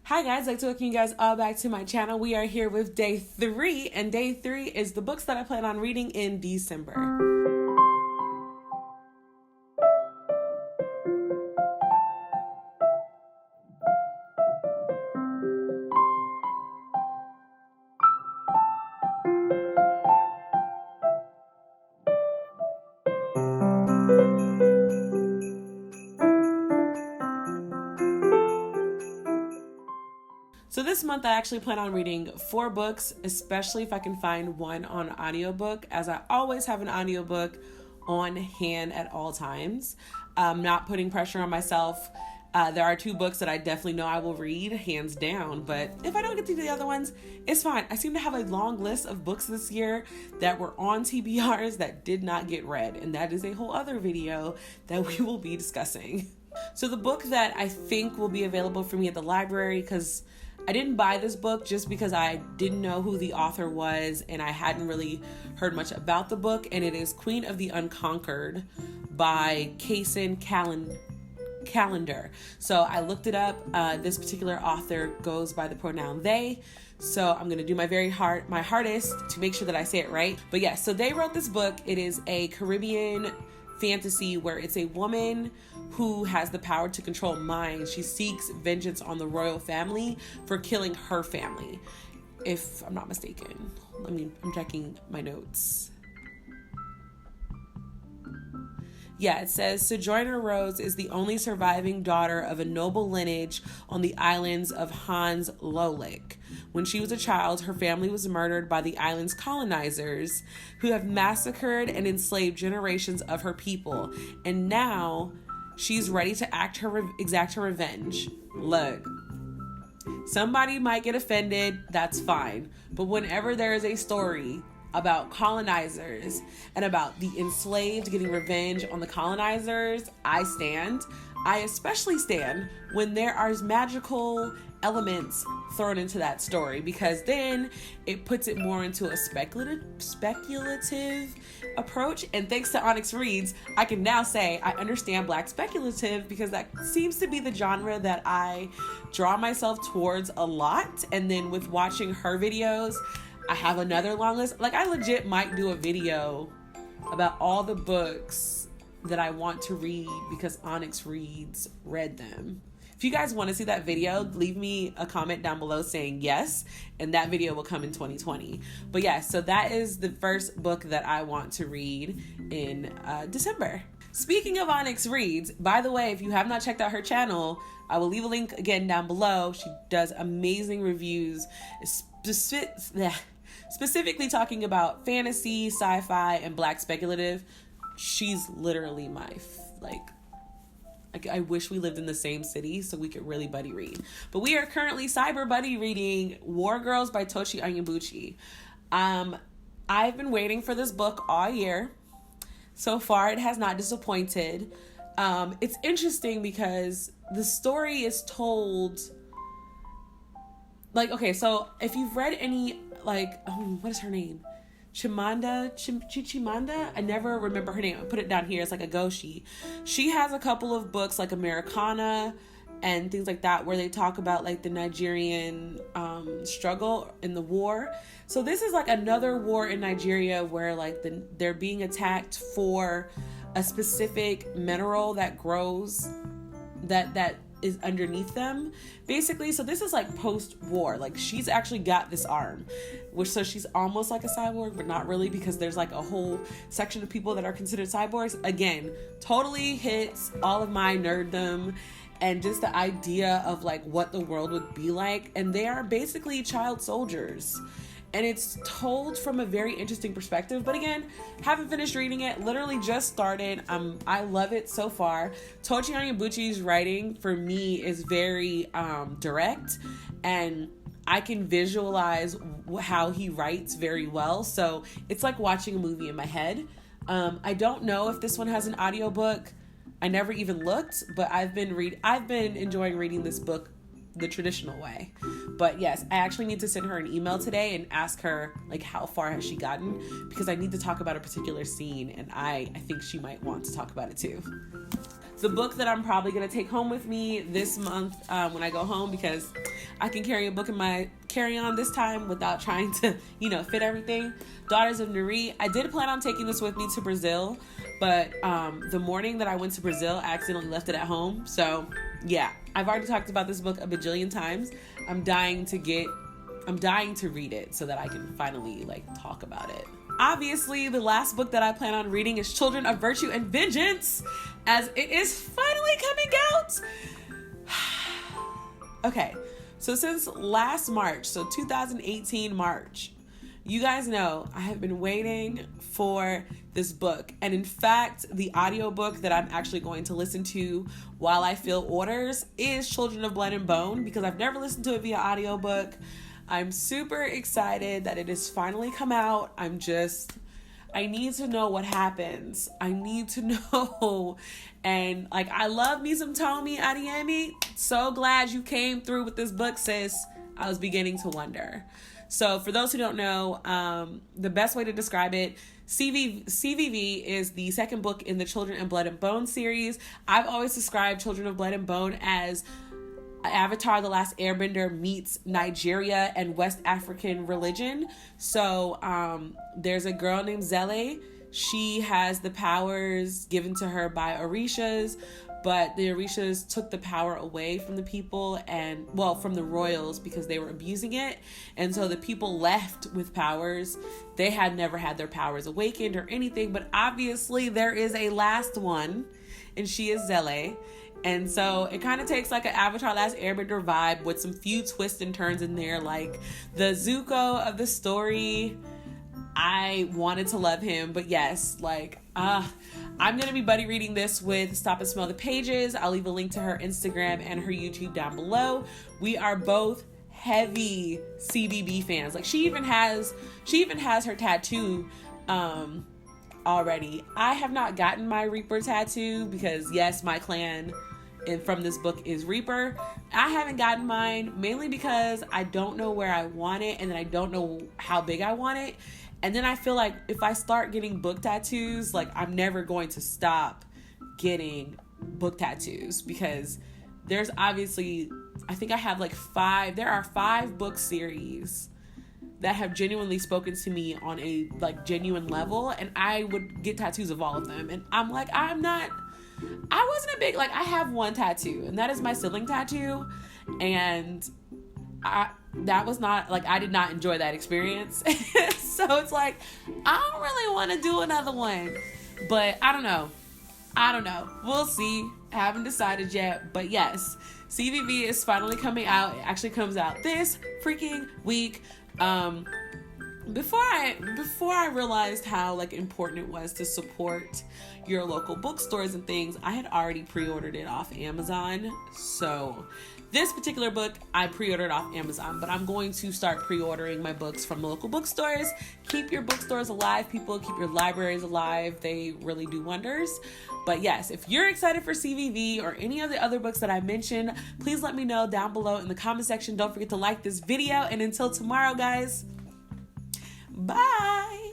Hi guys, I'd like to welcome you guys all back to my channel. We are here with day 3, and day 3 is the books that I plan on reading in December. So this month I actually plan on reading 4 books, especially if I can find one on audiobook, as I always have an audiobook on hand at all times. Not putting pressure on myself. There are 2 books that I definitely know I will read, hands down, but if I don't get to the other ones, it's fine. I seem to have a long list of books this year that were on TBRs that did not get read, and that is a whole other video that we will be discussing. So the book that I think will be available for me at the library, because I didn't buy this book just because I didn't know who the author was and I hadn't really heard much about the book, and it is Queen of the Unconquered by Kaysen Callender. So I looked it up. This particular author goes by the pronoun they, so I'm going to do my hardest to make sure that I say it right. But yeah, so they wrote this book. It is a Caribbean fantasy where it's a woman who has the power to control minds. She seeks vengeance on the royal family for killing her family, if I'm not mistaken. I'm checking my notes. Yeah, it says Sojourner Rose is the only surviving daughter of a noble lineage on the islands of Hans Lolik. When she was a child, her family was murdered by the island's colonizers, who have massacred and enslaved generations of her people. And now she's ready to exact her revenge. Look, somebody might get offended, that's fine. But whenever there is a story about colonizers and about the enslaved getting revenge on the colonizers, I especially stand when there are magical elements thrown into that story, because then it puts it more into a speculative approach. And thanks to Onyx Reads, I can now say I understand Black speculative, because that seems to be the genre that I draw myself towards a lot. And then with watching her videos, I have another long list. Like, I legit might do a video about all the books that I want to read because Onyx Reads read them. If you guys want to see that video, leave me a comment down below saying yes, and that video will come in 2020. But yeah, so that is the first book that I want to read in December. Speaking of Onyx Reads, by the way, if you have not checked out her channel, I will leave a link again down below. She does amazing reviews, specifically talking about fantasy, sci-fi, and Black speculative. She's literally I wish we lived in the same city so we could really buddy read. But we are currently cyber buddy reading War Girls by Tochi Onyebuchi. I've been waiting for this book all year. So far, it has not disappointed. It's interesting because the story is told okay, so if you've read any, what is her name? Chimamanda? I never remember her name. I put it down here. It's like a Goshi. She has a couple of books like Americana and things like that where they talk about the Nigerian struggle in the war. So this is another war in Nigeria where they're being attacked for a specific mineral that grows that is underneath them, basically. So this is post-war. She's actually got this arm, so she's almost like a cyborg, but not really, because there's a whole section of people that are considered cyborgs. Again, totally hits all of my nerddom and just the idea of what the world would be like. And they are basically child soldiers. And it's told from a very interesting perspective. But again, haven't finished reading it. Literally just started. I love it so far. Tochi Onyebuchi's writing for me is very direct, and I can visualize how he writes very well. So it's like watching a movie in my head. I don't know if this one has an audiobook. I never even looked, but I've been enjoying reading this book the traditional way. But yes, I actually need to send her an email today and ask her how far has she gotten, because I need to talk about a particular scene, and I think she might want to talk about it too. the book that I'm probably going to take home with me this month when I go home, because I can carry a book in my carry-on this time without trying to, fit everything. Daughters of Nuri. I did plan on taking this with me to Brazil, but the morning that I went to Brazil, I accidentally left it at home. So yeah, I've already talked about this book a bajillion times. I'm dying to read it so that I can finally talk about it. Obviously, the last book that I plan on reading is Children of Virtue and Vengeance, as it is finally coming out. Okay, so since last March, so 2018 March, you guys know I have been waiting for this book. And in fact, the audiobook that I'm actually going to listen to while I fill orders is Children of Blood and Bone, because I've never listened to it via audiobook. I'm super excited that it has finally come out. I need to know what happens. I need to know. And I love me some Tomi Adeyemi. So glad you came through with this book, sis. I was beginning to wonder. So for those who don't know, the best way to describe it, CVV is the second book in the Children of Blood and Bone series. I've always described Children of Blood and Bone as Avatar: The Last Airbender meets Nigeria and West African religion. So there's a girl named Zele. She has the powers given to her by Orishas, but the Orishas took the power away from the people from the royals, because they were abusing it. And so the people left with powers. They had never had their powers awakened or anything, but obviously there is a last one, and she is Zele. And so it kind of takes an Avatar Last Airbender vibe with some few twists and turns in there. The Zuko of the story, I wanted to love him. But yes, I'm going to be buddy reading this with Stop and Smell the Pages. I'll leave a link to her Instagram and her YouTube down below. We are both heavy CBB fans. She even has her tattoo already. I have not gotten my Reaper tattoo because yes, my clan from this book is Reaper. I haven't gotten mine mainly because I don't know where I want it, and then I don't know how big I want it. And then I feel like if I start getting book tattoos, I'm never going to stop getting book tattoos, because there's obviously, I think I have there are 5 book series that have genuinely spoken to me on a genuine level, and I would get tattoos of all of them. And I'm I wasn't a big, I have one tattoo, and that is my sibling tattoo, and that was not, I did not enjoy that experience. So it's I don't really want to do another one, but I don't know. We'll see. I haven't decided yet, but yes, CVV is finally coming out. It actually comes out this freaking week. Before I realized how important it was to support your local bookstores and things, I had already pre-ordered it off Amazon. So this particular book I pre-ordered off Amazon, but I'm going to start pre-ordering my books from the local bookstores. Keep your bookstores alive, people. Keep your libraries alive. They really do wonders. But yes, if you're excited for CVV or any of the other books that I mentioned, please let me know down below in the comment section. Don't forget to like this video, and until tomorrow, guys, bye.